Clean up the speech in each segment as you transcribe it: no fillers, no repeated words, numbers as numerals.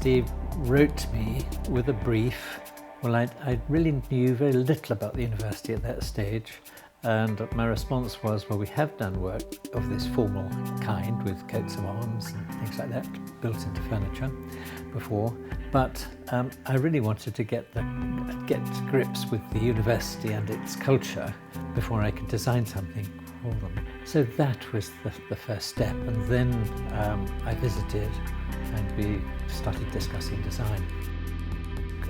university wrote to me with a brief. Well, I really knew very little about the university at that stage, and my response was, well, we have done work of this formal kind with coats of arms and things like that built into furniture before, but I really wanted to get to grips with the university and its culture before I could design something for them. So that was the first step, and then I visited and we started discussing design.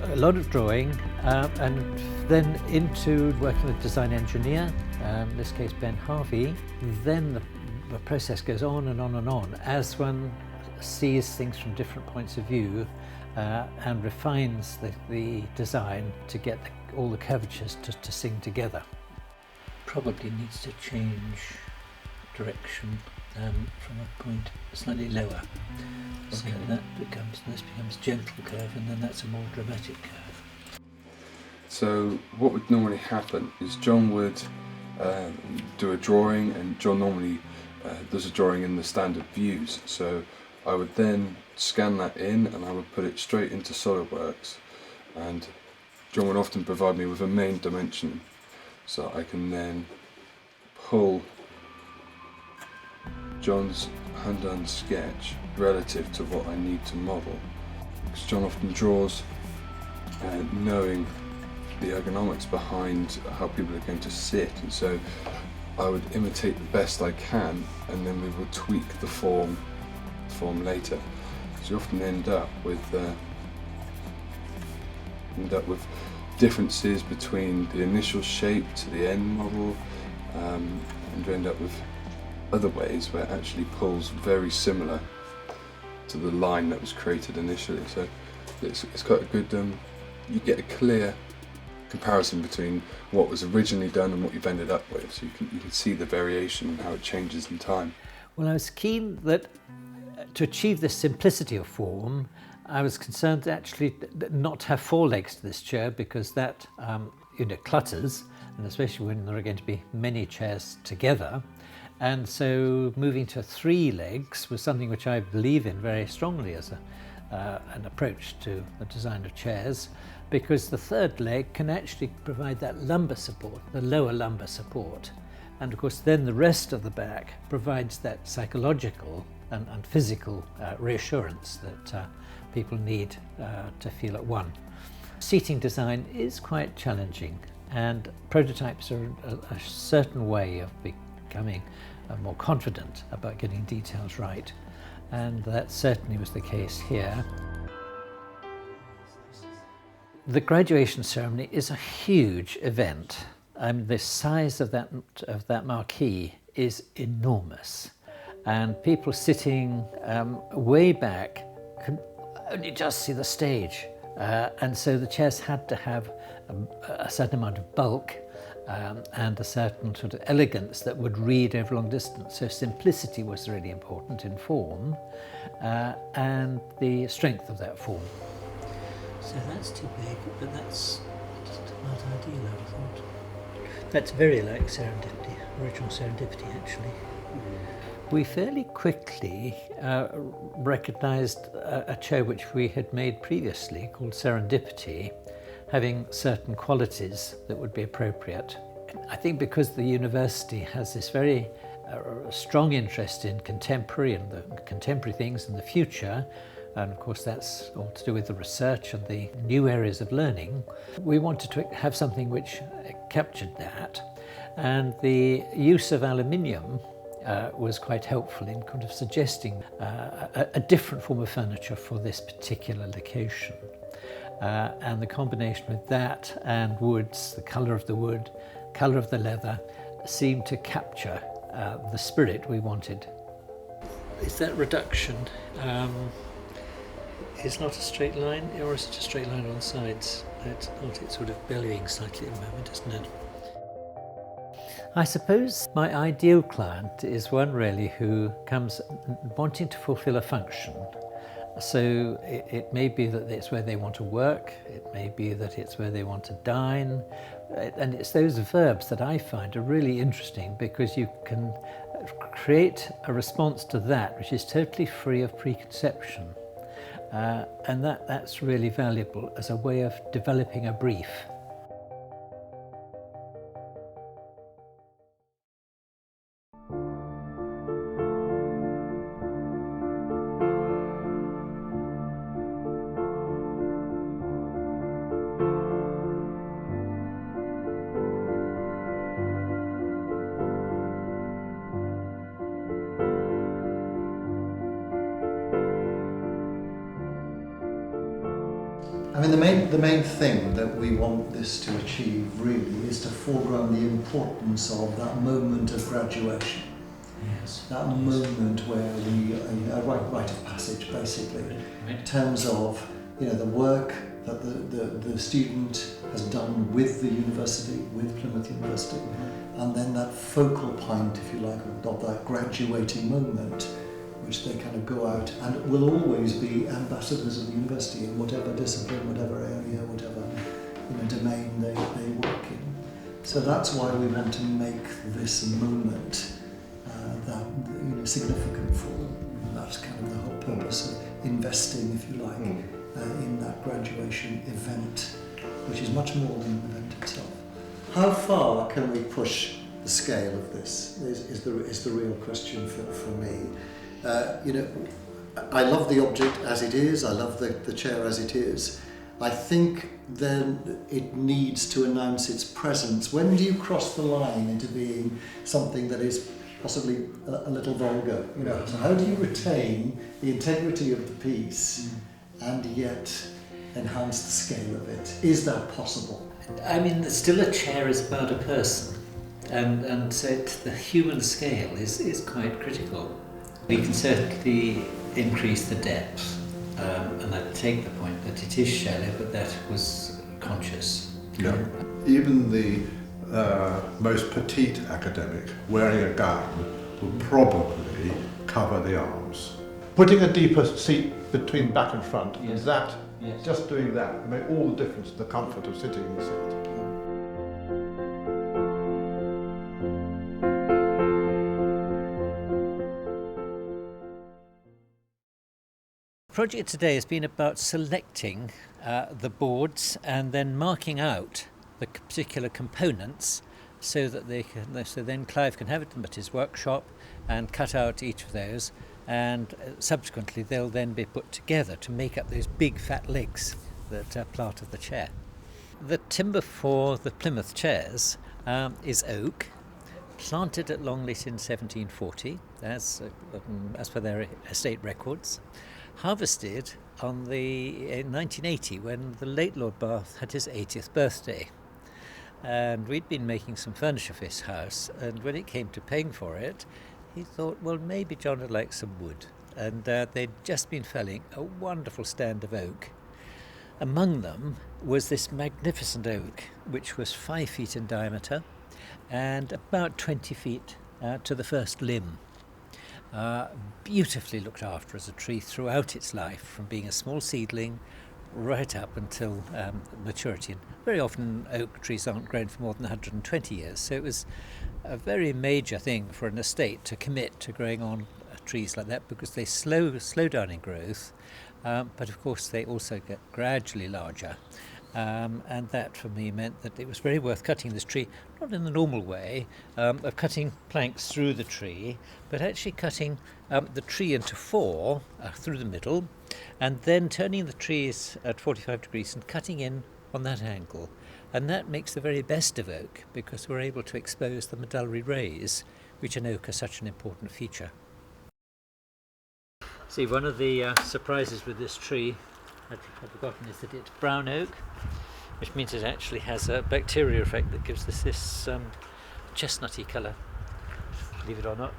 A lot of drawing, and then into working with design engineer, in this case Ben Harvey. Then the process goes on and on and on as one sees things from different points of view and refines the design to get all the curvatures to sing together. Probably needs to change direction from a point slightly lower. So this becomes gentle curve, and then that's a more dramatic curve. So what would normally happen is John would do a drawing, and John normally does a drawing in the standard views. So I would then scan that in and I would put it straight into SolidWorks, and John would often provide me with a main dimension so I can then pull John's hand-done sketch relative to what I need to model. Because John often draws knowing the ergonomics behind how people are going to sit, and so I would imitate the best I can, and then we will tweak the form later. So you often end up with differences between the initial shape to the end model, and you end up with other ways where it actually pulls very similar to the line that was created initially. So it's quite a good, you get a clear comparison between what was originally done and what you've ended up with, so you can see the variation and how it changes in time. Well, I was keen that to achieve the simplicity of form, I was concerned actually not to have four legs to this chair, because that clutters, and especially when there are going to be many chairs together. And so moving to 3 legs was something which I believe in very strongly as an approach to the design of chairs, because the 3rd leg can actually provide that lumbar support, the lower lumbar support. And of course then the rest of the back provides that psychological and physical reassurance that people need to feel at one. Seating design is quite challenging, and prototypes are a certain way of becoming more confident about getting details right, and that certainly was the case here. The graduation ceremony is a huge event. The size of that marquee is enormous, and people sitting way back can only just see the stage, and so the chairs had to have a certain amount of bulk and a certain sort of elegance that would read over long distance. So simplicity was really important in form, and the strength of that form. So that's too big, but that's just not ideal, I would have thought. That's very like Serendipity, original Serendipity actually. We fairly quickly recognised a chair which we had made previously called Serendipity, having certain qualities that would be appropriate. I think because the university has this very strong interest in contemporary things in the future, and of course that's all to do with the research and the new areas of learning, we wanted to have something which captured that, and the use of aluminium was quite helpful in kind of suggesting a different form of furniture for this particular location. And the combination with that and woods, the colour of the wood, colour of the leather, seemed to capture the spirit we wanted. Is that reduction is not a straight line, or is it a straight line on the sides? It's not, it's sort of bellowing slightly at the moment, isn't it? I suppose my ideal client is one really who comes wanting to fulfil a function. So it may be that it's where they want to work, it may be that it's where they want to dine, and it's those verbs that I find are really interesting, because you can create a response to that which is totally free of preconception. and that's really valuable as a way of developing a brief. I mean, the main thing that we want this to achieve really is to foreground the importance of that moment of graduation. Yes. That moment where we a rite of passage, basically, in terms of the work that the student has done with the university, with Plymouth University, and then that focal point, if you like, of that graduating moment, which they kind of go out and will always be ambassadors of the university in whatever discipline, whatever area, whatever domain they work in. So that's why we want to make this moment that significant for them. That's kind of the whole purpose of investing, if you like, in that graduation event, which is much more than an event itself. How far can we push the scale of this is the real question for me. I love the object as it is, I love the chair as it is. I think then it needs to announce its presence. When do you cross the line into being something that is possibly a little vulgar? So how do you retain the integrity of the piece and yet enhance the scale of it? Is that possible? I mean, still a chair is about a person, and so the human scale is quite critical. We can certainly increase the depth, and I take the point that it is shallow, but that was conscious. Yeah. Even the most petite academic wearing a gown will probably cover the arms. Putting a deeper seat between back and front, Yes. that, Yes. just doing that, made all the difference to the comfort of sitting in the seat. The project today has been about selecting the boards and then marking out the particular components so that then Clive can have them at his workshop and cut out each of those, and subsequently they'll then be put together to make up those big fat legs that are part of the chair. The timber for the Plymouth chairs is oak, planted at Longleat in 1740 as per their estate records. Harvested in 1980 when the late Lord Bath had his 80th birthday, and we'd been making some furniture for his house, and when it came to paying for it he thought, well, maybe John would like some wood, and they'd just been felling a wonderful stand of oak. Among them was this magnificent oak which was 5 feet in diameter and about 20 feet to the first limb. Beautifully looked after as a tree throughout its life, from being a small seedling right up until maturity. And very often oak trees aren't grown for more than 120 years, so it was a very major thing for an estate to commit to growing on trees like that, because they slow down in growth, but of course they also get gradually larger. And that for me meant that it was very worth cutting this tree, not in the normal way of cutting planks through the tree, but actually cutting the tree into four through the middle, and then turning the trees at 45 degrees and cutting in on that angle. And that makes the very best of oak, because we're able to expose the medullary rays, which in oak are such an important feature. See, one of the surprises with this tree, I'd forgotten, is that it's brown oak, which means it actually has a bacterial effect that gives this chestnutty colour, believe it or not.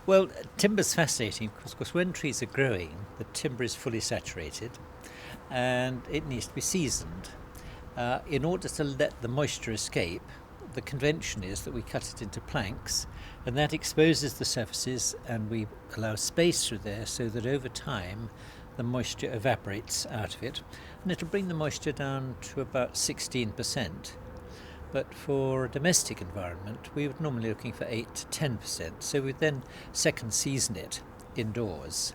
Well, timber's fascinating because, of course, when trees are growing, the timber is fully saturated and it needs to be seasoned. In order to let the moisture escape, the convention is that we cut it into planks, and that exposes the surfaces, and we allow space through there so that over time the moisture evaporates out of it, and it'll bring the moisture down to about 16%. But for a domestic environment, we would normally be looking for 8 to 10%. So we then second season it indoors.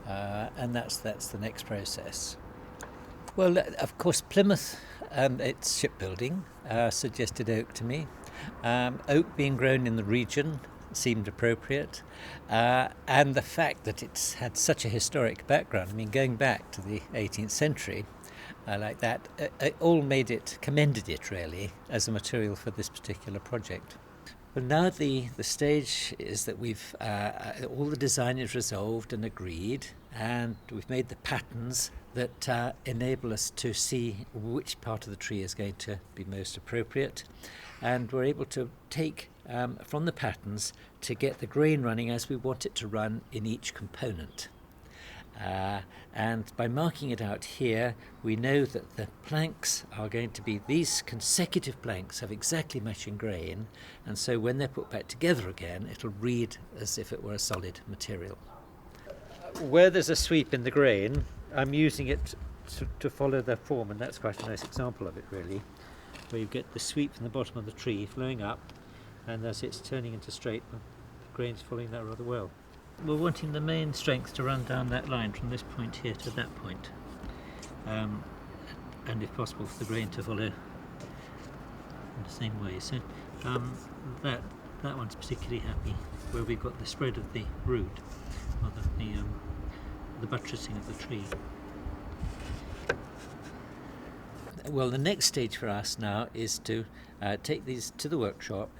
and that's the next process. Well, of course, Plymouth, its shipbuilding, suggested oak to me. Oak being grown in the region seemed appropriate, and the fact that it's had such a historic background, I mean, going back to the 18th century, like that, it all commended it really as a material for this particular project. Well, now the stage is that we've all the design is resolved and agreed, and we've made the patterns that enable us to see which part of the tree is going to be most appropriate, and we're able to take from the patterns to get the grain running as we want it to run in each component. And by marking it out here, we know that the planks are going to be, these consecutive planks have exactly matching grain, and so when they're put back together again, it'll read as if it were a solid material. Where there's a sweep in the grain, I'm using it to follow the form, and that's quite a nice example of it really, where you get the sweep from the bottom of the tree flowing up, and as it's turning into straight, the grain's following that rather well. We're wanting the main strength to run down that line from this point here to that point, and if possible for the grain to follow in the same way. So that one's particularly happy, where we've got the spread of the root, or the buttressing of the tree. Well, the next stage for us now is to take these to the workshop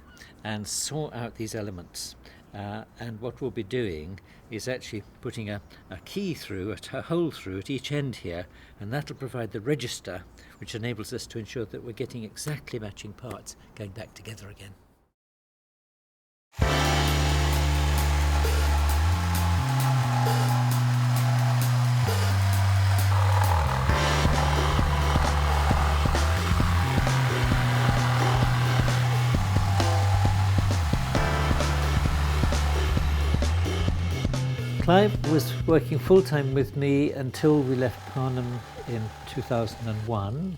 and sort out these elements. And what we'll be doing is actually putting a key through, a hole through at each end here, and that'll provide the register which enables us to ensure that we're getting exactly matching parts going back together again. Clive was working full-time with me until we left Parnham in 2001,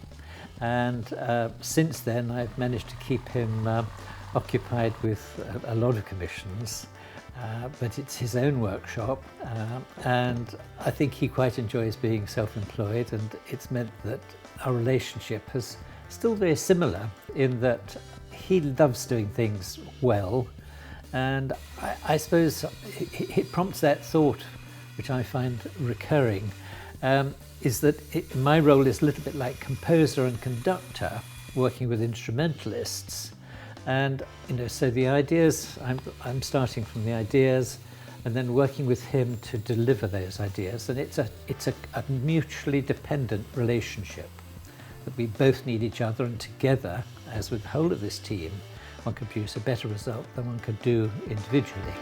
and since then I've managed to keep him occupied with a lot of commissions, but it's his own workshop, and I think he quite enjoys being self-employed, and it's meant that our relationship is still very similar in that he loves doing things well. And I suppose it prompts that thought, which I find recurring, is that my role is a little bit like composer and conductor, working with instrumentalists. And so the ideas, I'm starting from the ideas, and then working with him to deliver those ideas. And it's a mutually dependent relationship, that we both need each other, and together, as with the whole of this team, one could produce a better result than one could do individually.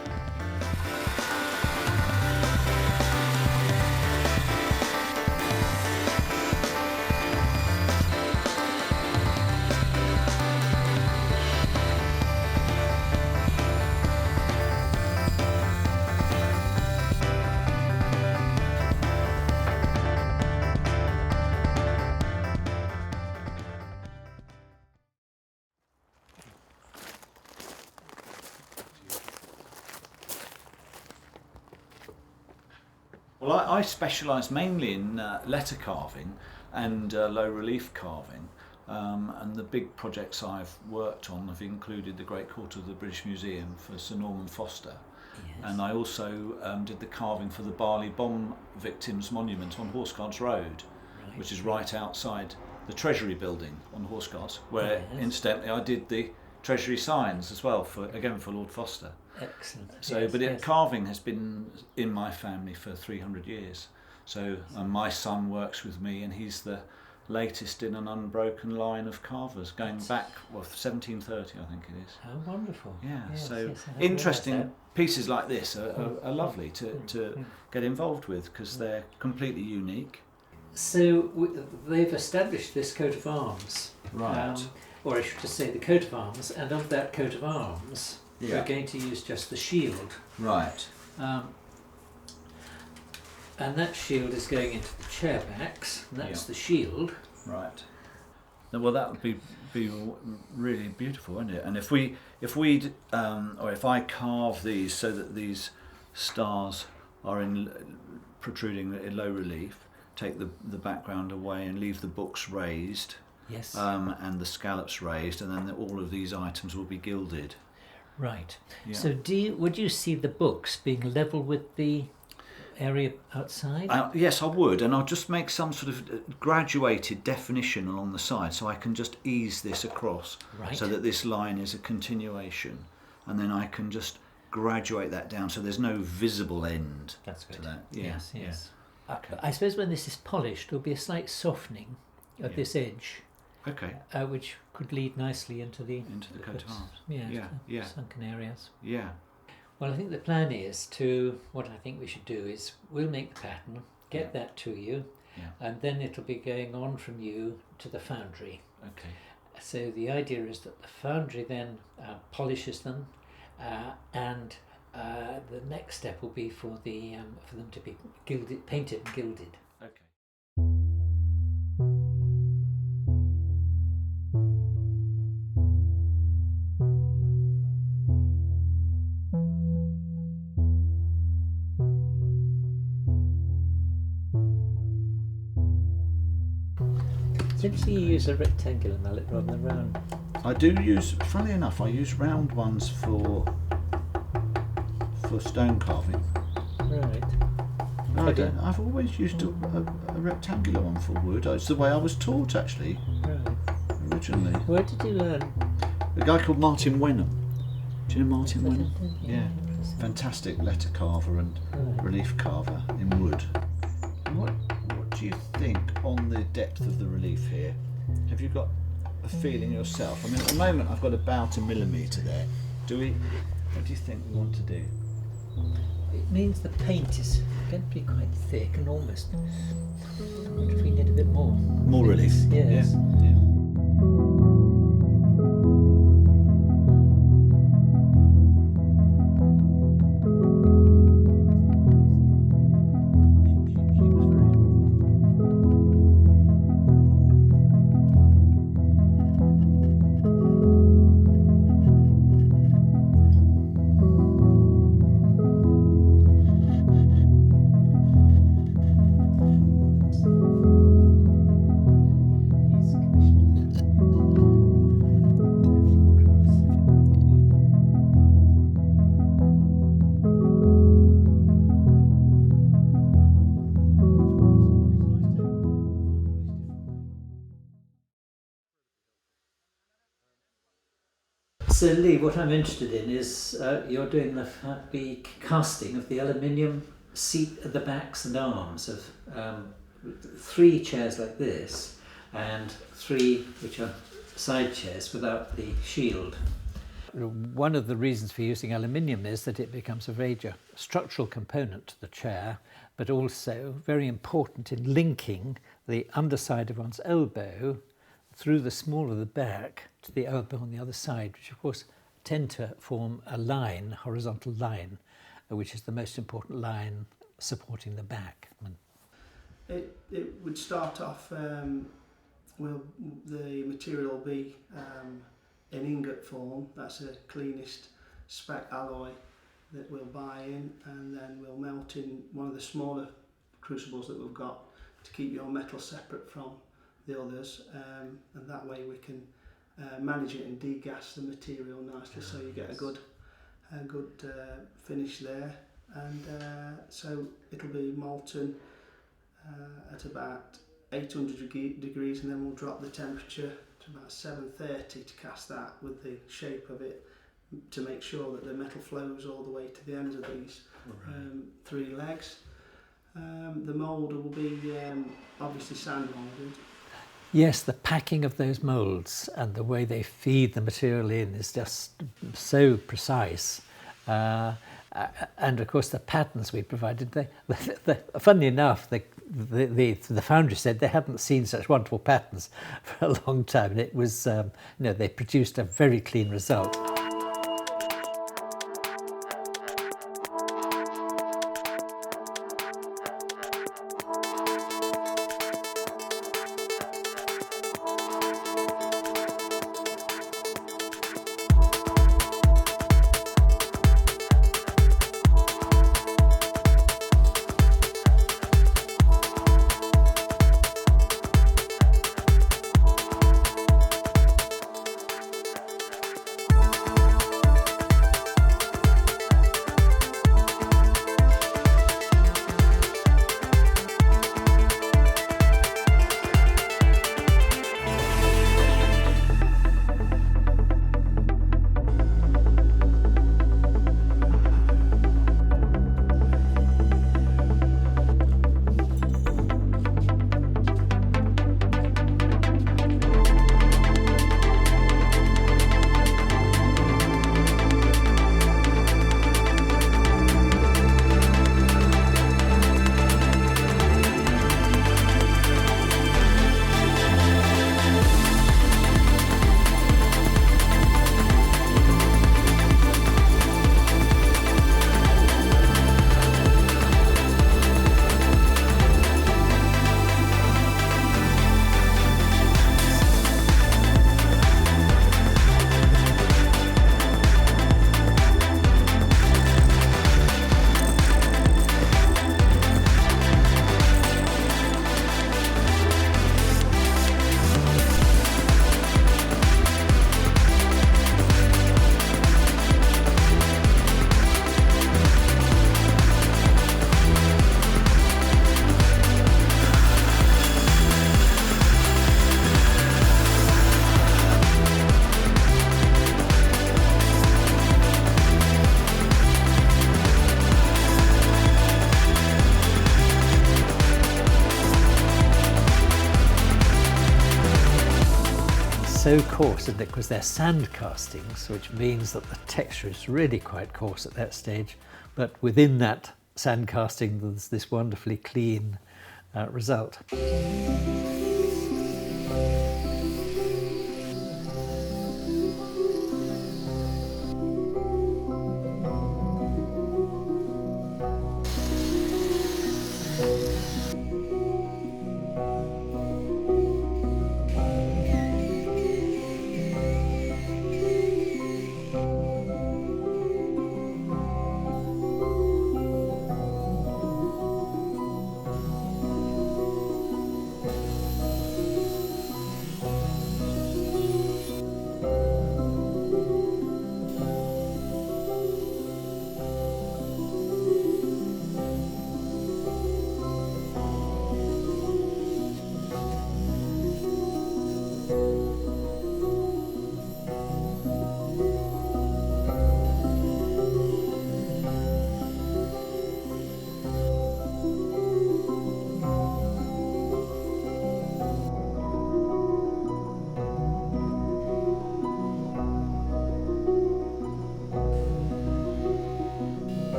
Well, I specialise mainly in letter carving and low relief carving, and the big projects I've worked on have included the Great Court of the British Museum for Sir Norman Foster, yes. And I also did the carving for the Barley Bomb Victims Monument on Horseguards Road, right, which is right outside the Treasury building on Horseguards, where yes, incidentally I did the Treasury signs as well, for Lord Foster. Excellent. So, yes, but yes, carving has been in my family for 300 years. So my son works with me, and he's the latest in an unbroken line of carvers, going back, 1730 I think it is. How wonderful. Yeah, yes, so yes, interesting pieces like this are lovely to get involved with, because they're completely unique. So they've established this coat of arms. Right. Or I should just say the coat of arms, and of that coat of arms, we're going to use just the shield. Right. And that shield is going into the chair backs, and that's the shield. Right. Well, that would be really beautiful, wouldn't it? And if I carve these so that these stars are in protruding in low relief, take the background away and leave the books raised, Yes. and the scallops raised, and then all of these items will be gilded. Right. Yeah. So would you see the books being level with the area outside? Yes, I would, and I'll just make some sort of graduated definition along the side, so I can just ease this across, Right. so that this line is a continuation, and then I can just graduate that down, so there's no visible end. That's good. To that. Yeah. Yes, yes. I suppose when this is polished, there'll be a slight softening of this edge, Okay. which could lead nicely into the coat of arms. Yeah, Yeah. sunken areas. Yeah. Well, I think the plan is what I think we should do is we'll make the pattern, get that to you, and then it'll be going on from you to the foundry. Okay. So the idea is that the foundry then polishes them, and the next step will be for them to be gilded, painted and gilded. Okay. Did you use a rectangular mallet rather than round? I do use, funnily enough, I use round ones for stone carving. Right. No, I've always used a rectangular one for wood. It's the way I was taught, actually, Right. originally. Where did you learn? A guy called Martin Wenham. Do you know Martin Wenham? Yeah. Interesting. Fantastic letter carver and Right. relief carver in wood. What do you think on the depth of the relief here? Have you got a feeling yourself? I mean, at the moment I've got about a millimetre there. What do you think we want to do? It means the paint is going to be quite thick and almost. I wonder if we need a bit more. More relief? Yes. Yeah. So Lee, what I'm interested in is you're doing the casting of the aluminium seat at the backs and arms of 3 chairs like this and 3 which are side chairs without the shield. One of the reasons for using aluminium is that it becomes a major structural component to the chair, but also very important in linking the underside of one's elbow through the small of the back to the elbow on the other side, which of course tend to form a line, horizontal line, which is the most important line supporting the back. It would start off, the material will be in ingot form. That's the cleanest spec alloy that we'll buy in, and then we'll melt in one of the smaller crucibles that we've got to keep your metal separate from the others, and that way we can manage it and degas the material nicely, so you get a good finish there. And so it'll be molten at about 800 degrees, and then we'll drop the temperature to about 730 to cast that with the shape of it, to make sure that the metal flows all the way to the ends of these 3 legs. The mould will be obviously sand moulded. Yes, the packing of those moulds and the way they feed the material in is just so precise. And of course the patterns we provided, funnily enough, the foundry said they hadn't seen such wonderful patterns for a long time, and it was, they produced a very clean result. so coarse because they're sand castings, which means that the texture is really quite coarse at that stage, but within that sand casting there's this wonderfully clean result.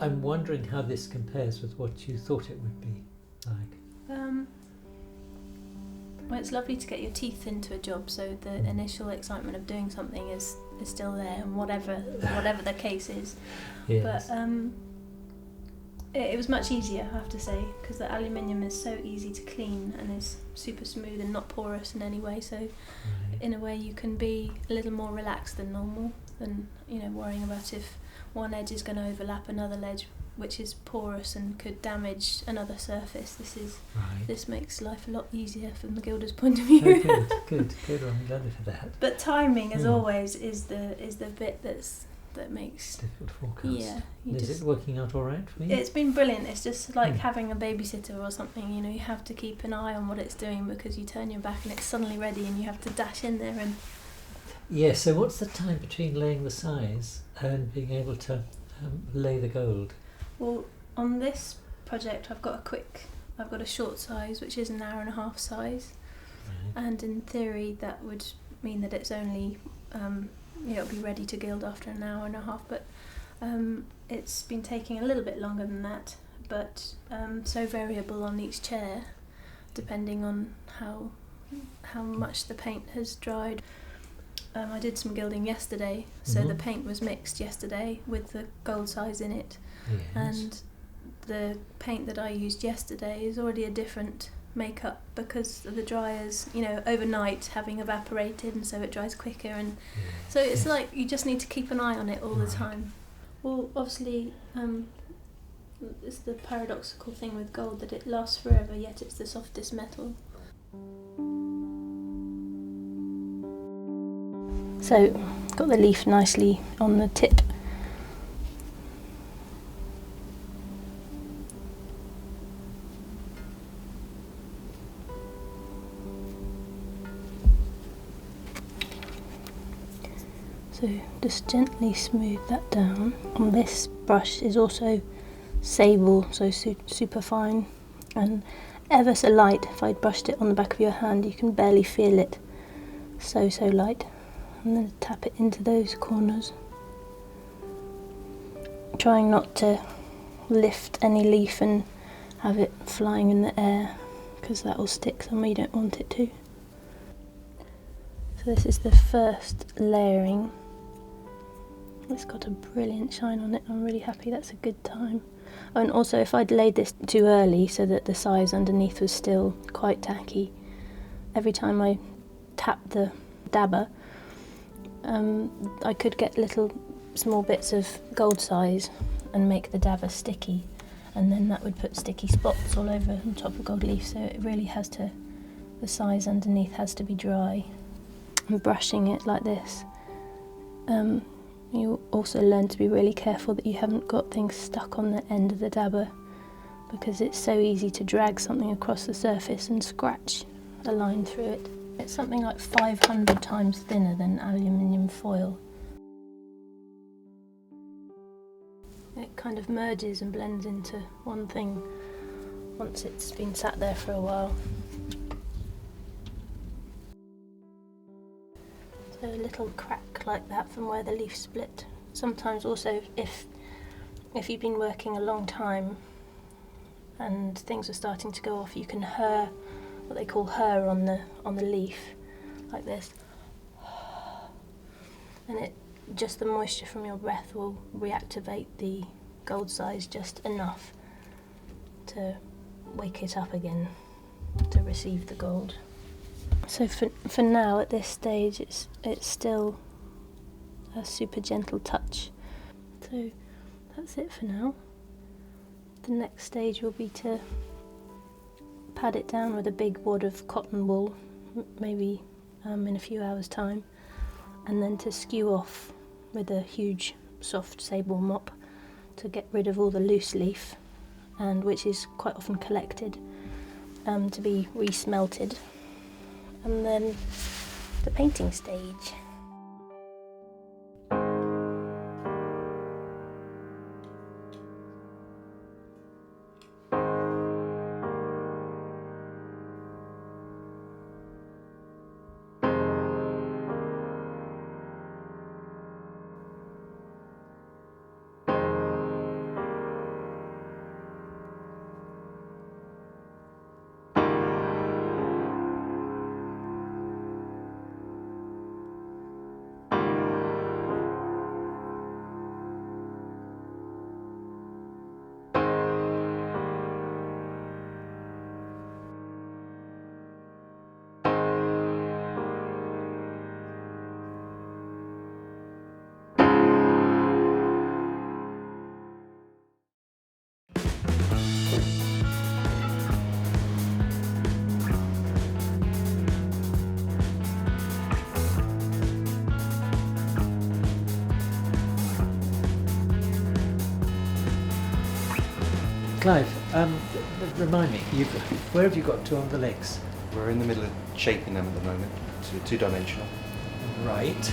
I'm wondering how this compares with what you thought it would be like. Well, it's lovely to get your teeth into a job, so the initial excitement of doing something is still there, and whatever the case is. Yes. But it was much easier, I have to say, because the aluminium is so easy to clean and is super smooth and not porous in any way. So, in a way, you can be a little more relaxed than normal, than worrying about if one edge is going to overlap another edge, which is porous and could damage another surface. This makes life a lot easier from the gilder's point of view. Oh, good. Well, I'm glad for that. But timing, as always, is the bit that makes difficult to forecast. Yeah. Is it working out all right for you? It's been brilliant. It's just like having a babysitter or something. You have to keep an eye on what it's doing, because you turn your back and it's suddenly ready, and you have to dash in there and. Yeah. So what's the time between laying the size and being able to lay the gold? Well, on this project, I've got a short size, which is an hour and a half size, and in theory that would mean that it's only, it'll be ready to gild after an hour and a half. But it's been taking a little bit longer than that, but so variable on each chair depending on how much the paint has dried. I did some gilding yesterday, so the paint was mixed yesterday with the gold size in it, and the paint that I used yesterday is already a different makeup because of the dryers, overnight having evaporated, and so it dries quicker, and so it's like you just need to keep an eye on it all the time. Well, obviously, it's the paradoxical thing with gold that it lasts forever, yet it's the softest metal. So, got the leaf nicely on the tip. So just gently smooth that down. And this brush is also sable, so super fine and ever so light. If I'd brushed it on the back of your hand, you can barely feel it. So light. And then tap it into those corners. Trying not to lift any leaf and have it flying in the air, because that will stick somewhere you don't want it to. So this is the first layering. It's got a brilliant shine on it. I'm really happy. That's a good time. Oh, and also if I'd laid this too early so that the size underneath was still quite tacky, every time I tapped the dabber, I could get little small bits of gold size and make the dabber sticky, and then that would put sticky spots all over on top of gold leaf, so it really has to, the size underneath has to be dry. And brushing it like this, you also learn to be really careful that you haven't got things stuck on the end of the dabber, because it's so easy to drag something across the surface and scratch a line through it. It's something like 500 times thinner than aluminium foil. It kind of merges and blends into one thing once it's been sat there for a while. So a little crack like that from where the leaf split. Sometimes also if you've been working a long time and things are starting to go off, you can hurr, what they call hurr on the leaf, like this. And it just the moisture from your breath will reactivate the gold size just enough to wake it up again to receive the gold. So for now, at this stage, it's still a super gentle touch. So that's it for now. The next stage will be to pad it down with a big wad of cotton wool, maybe in a few hours' time, and then to skew off with a huge soft sable mop to get rid of all the loose leaf, and which is quite often collected to be re-smelted. And then the painting stage. Clive, remind me, where have you got to on the legs? We're in the middle of shaping them at the moment, so two-dimensional. Right.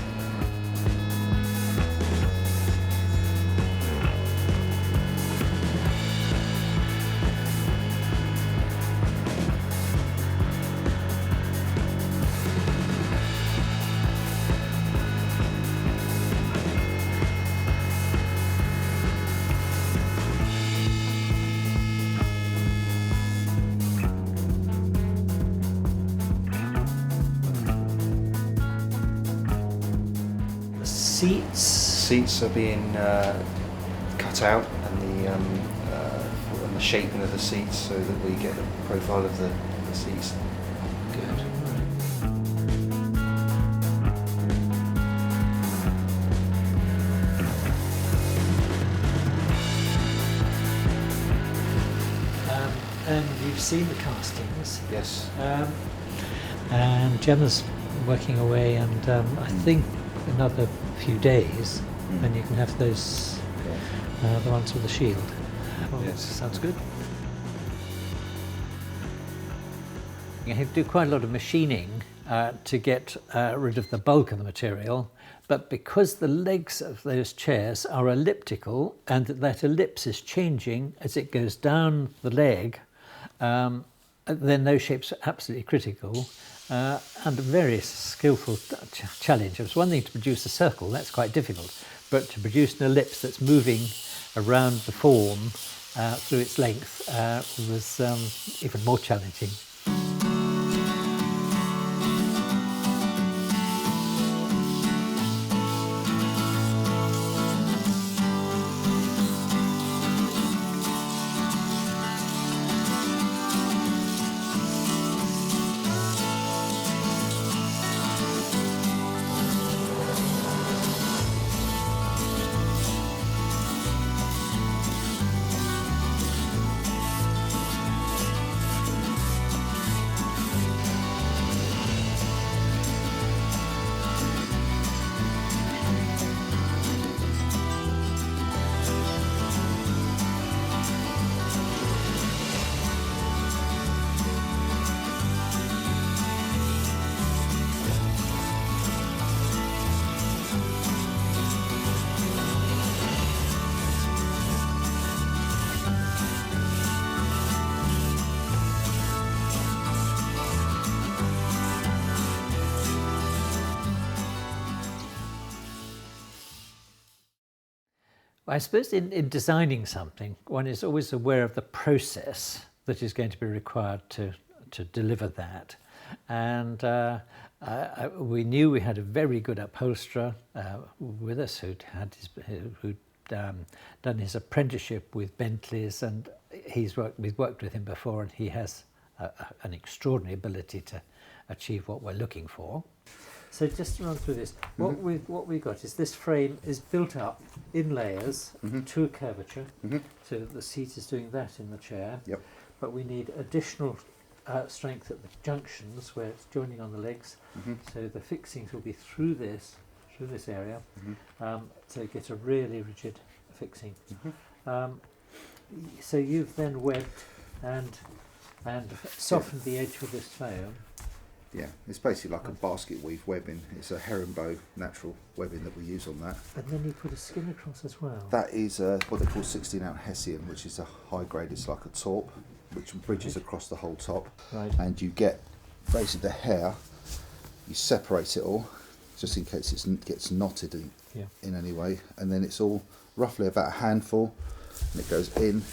seats? Seats are being cut out, and the shaping of the seats, so that we get the profile of the seats. Good. And you've seen the castings. Yes. And Gemma's working away, and I think another few days, and you can have those, the ones with the shield. Oh, Yes. sounds good. You have to do quite a lot of machining to get rid of the bulk of the material, but because the legs of those chairs are elliptical and that ellipse is changing as it goes down the leg, then those shapes are absolutely critical and a very skillful challenge. It's one thing to produce a circle, that's quite difficult, but to produce an ellipse that's moving around the form through its length was even more challenging. I suppose in designing something, one is always aware of the process that is going to be required to deliver that. And we knew we had a very good upholsterer with us who'd done his apprenticeship with Bentley's, and we've worked with him before, and he has an extraordinary ability to achieve what we're looking for. So just to run through this, what we've got is this frame is built up in layers to a curvature. So the seat is doing that in the chair. Yep. But we need additional strength at the junctions where it's joining on the legs. So the fixings will be through this area. So you get a really rigid fixing. So you've then webbed and softened the edge with this foam. Yeah, it's basically like a basket weave webbing. It's a herringbone natural webbing that we use on that. And then you put a skin across as well. That is what they call 16-ounce hessian, which is a high grade. It's like a taupe, which bridges across the whole top. Right. And you get basically the hair, you separate it all, just in case it gets knotted in any way. And then it's all roughly about a handful, and it goes in.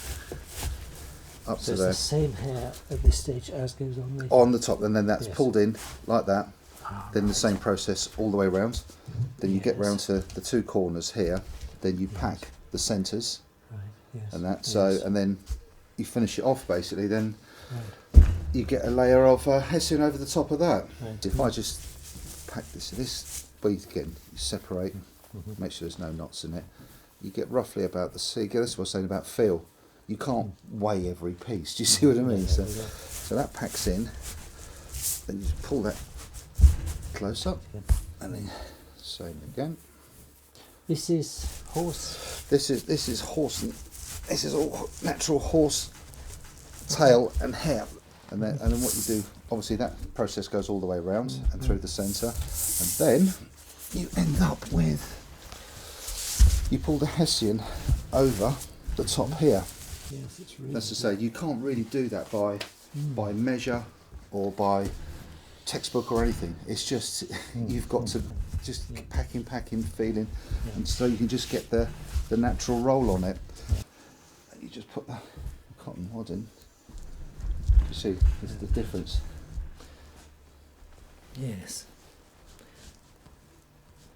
Up So to it's the same hair at this stage as goes on later. on the top, and then that's Yes. pulled in like that. Then right. the same process all the way around. Then you get Yes. round to the two corners here. Then you pack the centres Right, yes. and that. So yes. and then you finish it off basically. Then Right. you get a layer of hessian over the top of that. Right. If I just pack this, well, again, you separate, make sure there's no knots in it. You get roughly about the see. That's what I was saying about feel. You can't weigh every piece. Do you see what I mean? So that packs in. Then you just pull that close up, and then same again. This is horse. This is horse. This is all natural horse tail and hair. And then what you do, obviously that process goes all the way around and through the centre, and then you end up with, you pull the hessian over the top here. Yes, it's really. That's to say, you can't really do that by measure or by textbook or anything. It's just you've got to just packing, feeling, and so you can just get the natural roll on it. And you just put the cotton wad in. You see, this is the difference. Yes.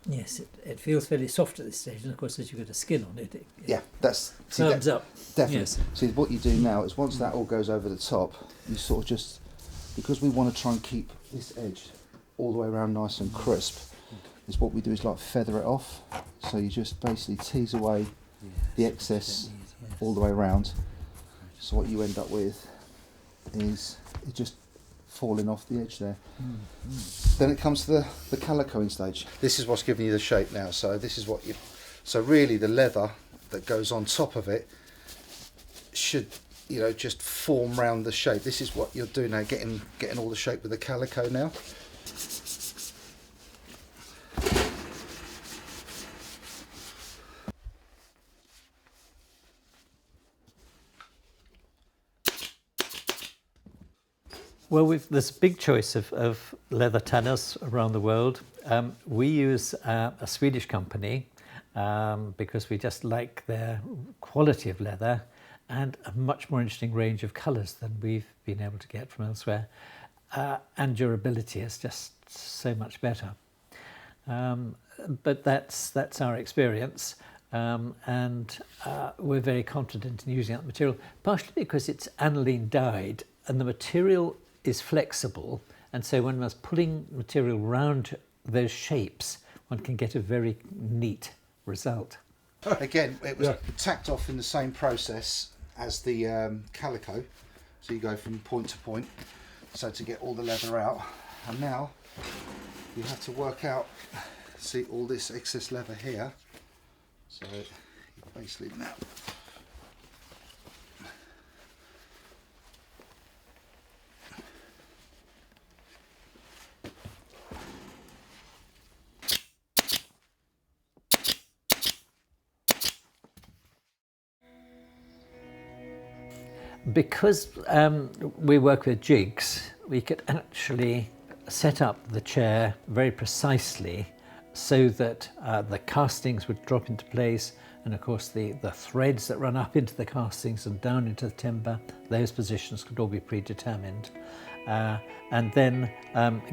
Yes, it feels fairly soft at this stage, and of course as you get a skin on it, Yeah, that's firms up. definitely. Yes. See, what you do now is once that all goes over the top, you sort of just, because we want to try and keep this edge all the way around nice and crisp, is what we do is like feather it off. So you just basically tease away the excess all the way around. So what you end up with is it just falling off the edge there. Then it comes to the calicoing stage. This is what's giving you the shape now. So this is what you. So really, the leather that goes on top of it should, you know, just form round the shape. This is what you're doing now, getting all the shape with the calico now. Well, there's a big choice of leather tanners around the world. We use a Swedish company because we just like their quality of leather and a much more interesting range of colours than we've been able to get from elsewhere. And durability is just so much better. But that's our experience. And we're very confident in using that material, partially because it's aniline dyed and the material is flexible, and so when one's pulling material round those shapes, one can get a very neat result. Again, it was tacked off in the same process as the calico, so you go from point to point, so to get all the leather out, and now you have to work out, see all this excess leather here, so you basically now because we work with jigs, we could actually set up the chair very precisely so that the castings would drop into place, and of course the threads that run up into the castings and down into the timber, those positions could all be predetermined. And then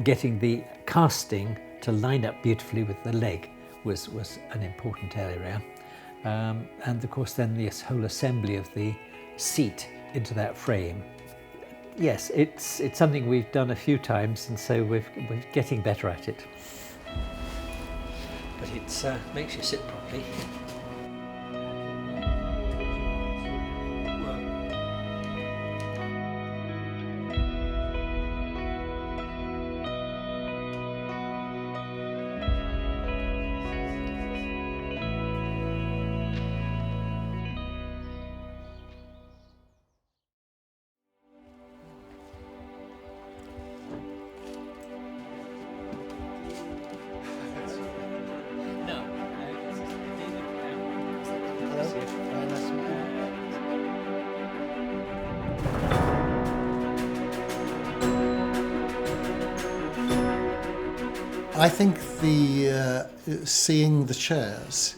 getting the casting to line up beautifully with the leg was an important area. And of course then this whole assembly of the seat into that frame. Yes, it's something we've done a few times, and so we're getting better at it. But it makes you sit properly. I think seeing the chairs,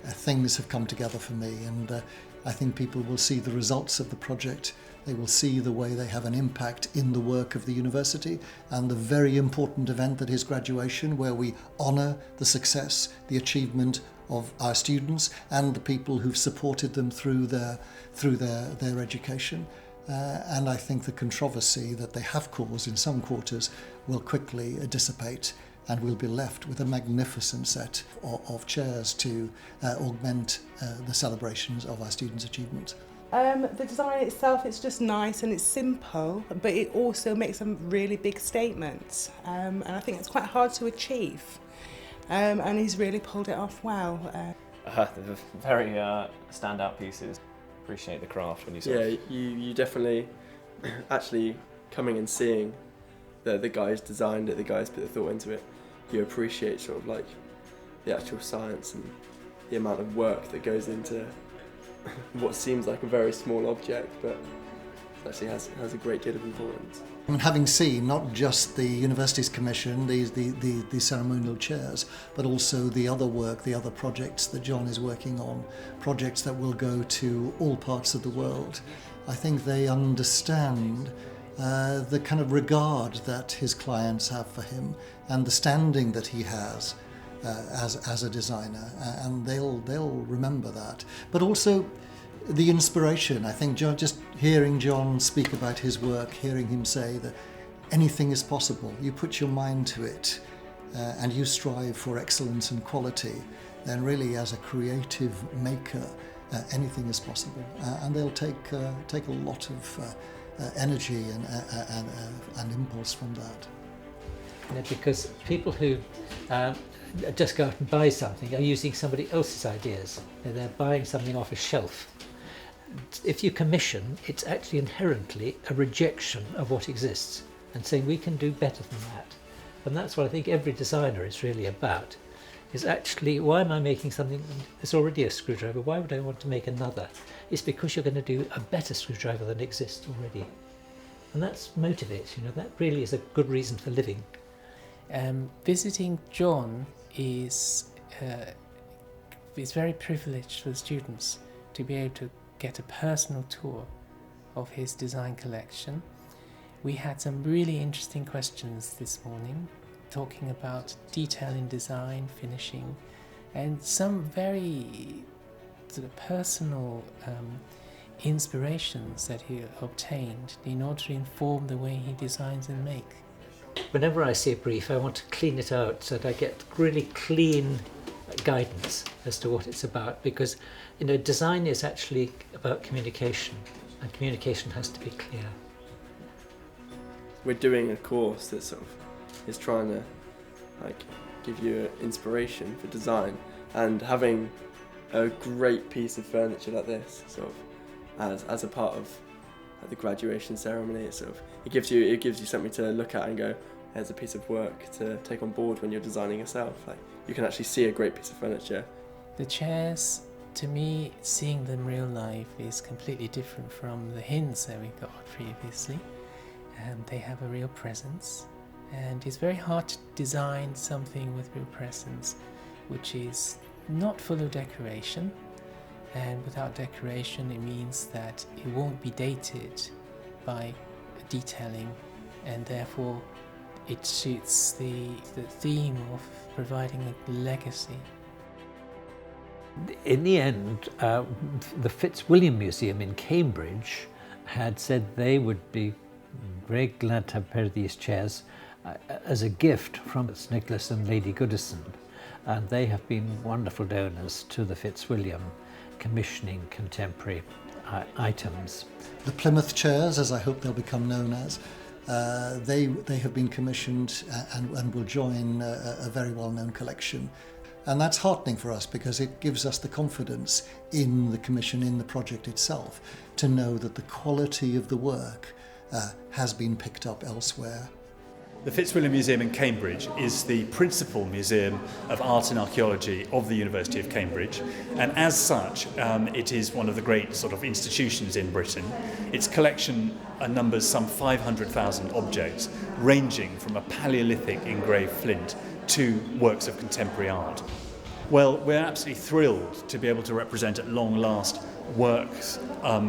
things have come together for me, and I think people will see the results of the project. They will see the way they have an impact in the work of the university, and the very important event that is graduation, where we honour the success, the achievement of our students and the people who've supported them through their education. And I think the controversy that they have caused in some quarters will quickly dissipate, and we'll be left with a magnificent set of chairs to augment the celebrations of our students' achievements. The design itself, it's just nice and it's simple, but it also makes some really big statements, and I think it's quite hard to achieve, and he's really pulled it off well. They're very standout pieces. Appreciate the craft when you see it. Yeah, you definitely actually coming and seeing the guys designed it, the guys put the thought into it, you appreciate sort of like the actual science and the amount of work that goes into what seems like a very small object, but actually has a great deal of importance. And having seen not just the university's commission, the ceremonial chairs, but also the other work, the other projects that John is working on, projects that will go to all parts of the world, I think they understand the kind of regard that his clients have for him and the standing that he has as a designer, and they'll remember that. But also the inspiration. I think just hearing John speak about his work, hearing him say that anything is possible, you put your mind to it, and you strive for excellence and quality, then really as a creative maker, anything is possible. And they'll take a lot of energy and impulse from that. Yeah, because people who just go out and buy something are using somebody else's ideas. They're buying something off a shelf. If you commission, it's actually inherently a rejection of what exists and saying we can do better than that. And that's what I think every designer is really about, is actually, why am I making something that's already a screwdriver? Why would I want to make another? It's because you're going to do a better screwdriver than exists already. And that motivates, that really is a good reason for living. Visiting John is very privileged for the students to be able to get a personal tour of his design collection. We had some really interesting questions this morning, talking about detail in design, finishing, and some very sort of personal inspirations that he obtained in order to inform the way he designs and makes. Whenever I see a brief, I want to clean it out so that I get really clean guidance as to what it's about, because design is actually about communication, and communication has to be clear. We're doing a course that sort of is trying to give you inspiration for design, and having a great piece of furniture like this sort of as a part of the graduation ceremony, it gives you something to look at and go, there's a piece of work to take on board when you're designing yourself. You can actually see a great piece of furniture. The chairs, to me, seeing them real life is completely different from the hints that we got previously. They have a real presence, and it's very hard to design something with real presence which is not full of decoration, and without decoration it means that it won't be dated by detailing, and therefore it suits the theme of providing a legacy. In the end, the Fitzwilliam Museum in Cambridge had said they would be very glad to have a pair of these chairs as a gift from Sir Nicholas and Lady Goodison, and they have been wonderful donors to the Fitzwilliam, commissioning contemporary items. The Plymouth chairs, as I hope they'll become known as, they have been commissioned and will join a very well-known collection. And that's heartening for us because it gives us the confidence in the commission, in the project itself, to know that the quality of the work has been picked up elsewhere. The Fitzwilliam Museum in Cambridge is the principal museum of art and archaeology of the University of Cambridge, and as such it is one of the great sort of institutions in Britain. Its collection numbers some 500,000 objects, ranging from a Paleolithic engraved flint to works of contemporary art. Well, we're absolutely thrilled to be able to represent at long last works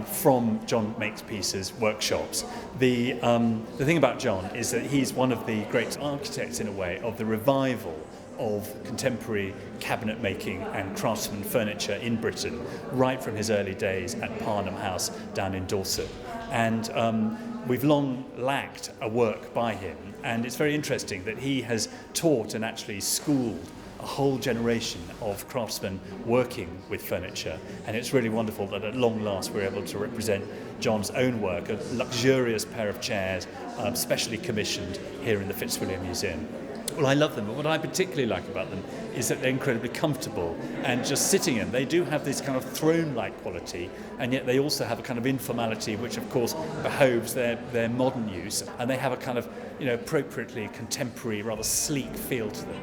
from John Makepeace's workshops. The thing about John is that he's one of the great architects, in a way, of the revival of contemporary cabinet making and craftsman furniture in Britain, right from his early days at Parnham House down in Dorset. And we've long lacked a work by him, and it's very interesting that he has taught and actually schooled a whole generation of craftsmen working with furniture, and it's really wonderful that at long last we're able to represent John's own work, a luxurious pair of chairs specially commissioned here in the Fitzwilliam Museum. Well, I love them, but what I particularly like about them is that they're incredibly comfortable, and just sitting in, they do have this kind of throne-like quality, and yet they also have a kind of informality which of course behoves their modern use, and they have a kind of, appropriately contemporary, rather sleek feel to them.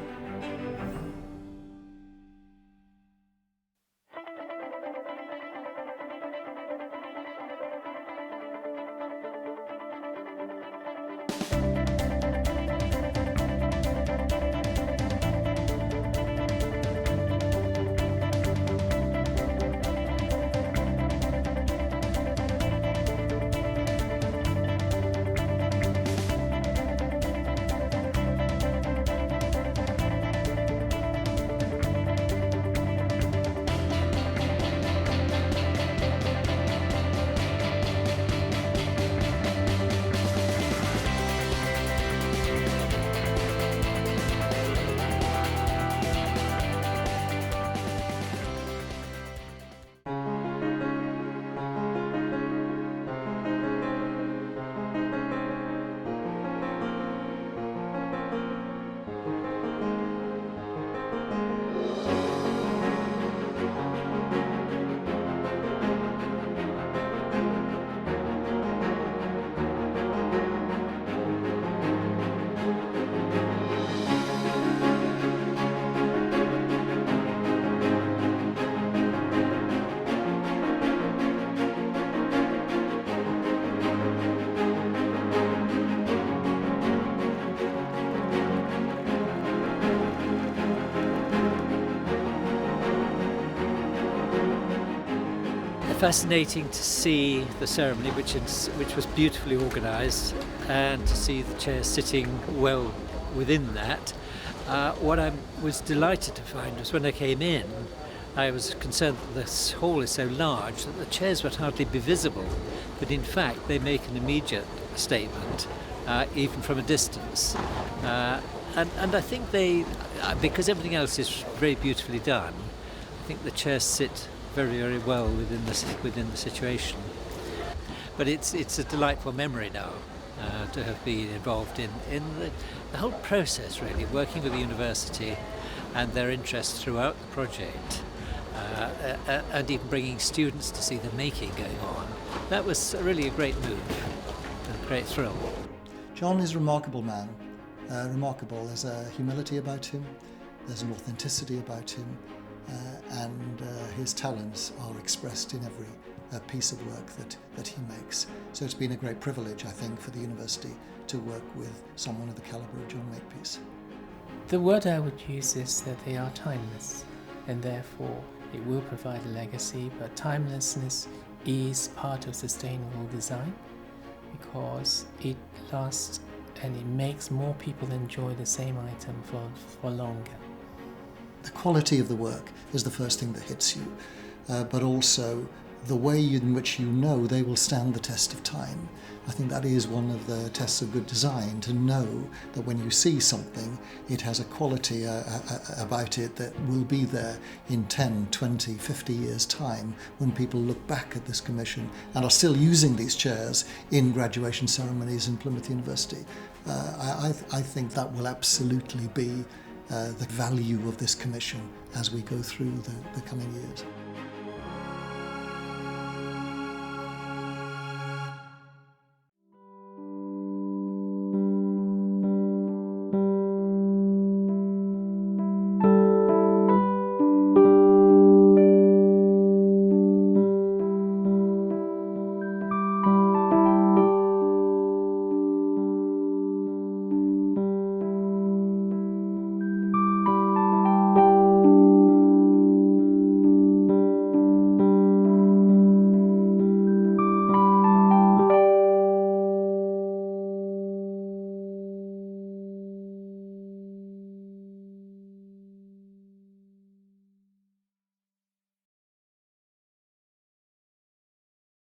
fascinating to see the ceremony, which was beautifully organised, and to see the chairs sitting well within that. What I was delighted to find was when I came in, I was concerned that this hall is so large that the chairs would hardly be visible, but in fact they make an immediate statement, even from a distance. And I think they, because everything else is very beautifully done, I think the chairs sit very, very well within the situation. But it's a delightful memory now to have been involved in the whole process, really, working with the university and their interest throughout the project, and even bringing students to see the making going on. That was really a great move, a great thrill. John is a remarkable man, remarkable. There's a humility about him, there's an authenticity about him, and his talents are expressed in every piece of work that he makes. So it's been a great privilege, I think, for the university to work with someone of the calibre of John Makepeace. The word I would use is that they are timeless, and therefore it will provide a legacy, but timelessness is part of sustainable design because it lasts and it makes more people enjoy the same item for longer. The quality of the work is the first thing that hits you, but also the way in which you know they will stand the test of time. I think that is one of the tests of good design, to know that when you see something, it has a quality about it that will be there in 10, 20, 50 years' time when people look back at this commission and are still using these chairs in graduation ceremonies in Plymouth University. I think that will absolutely be the value of this commission as we go through the coming years.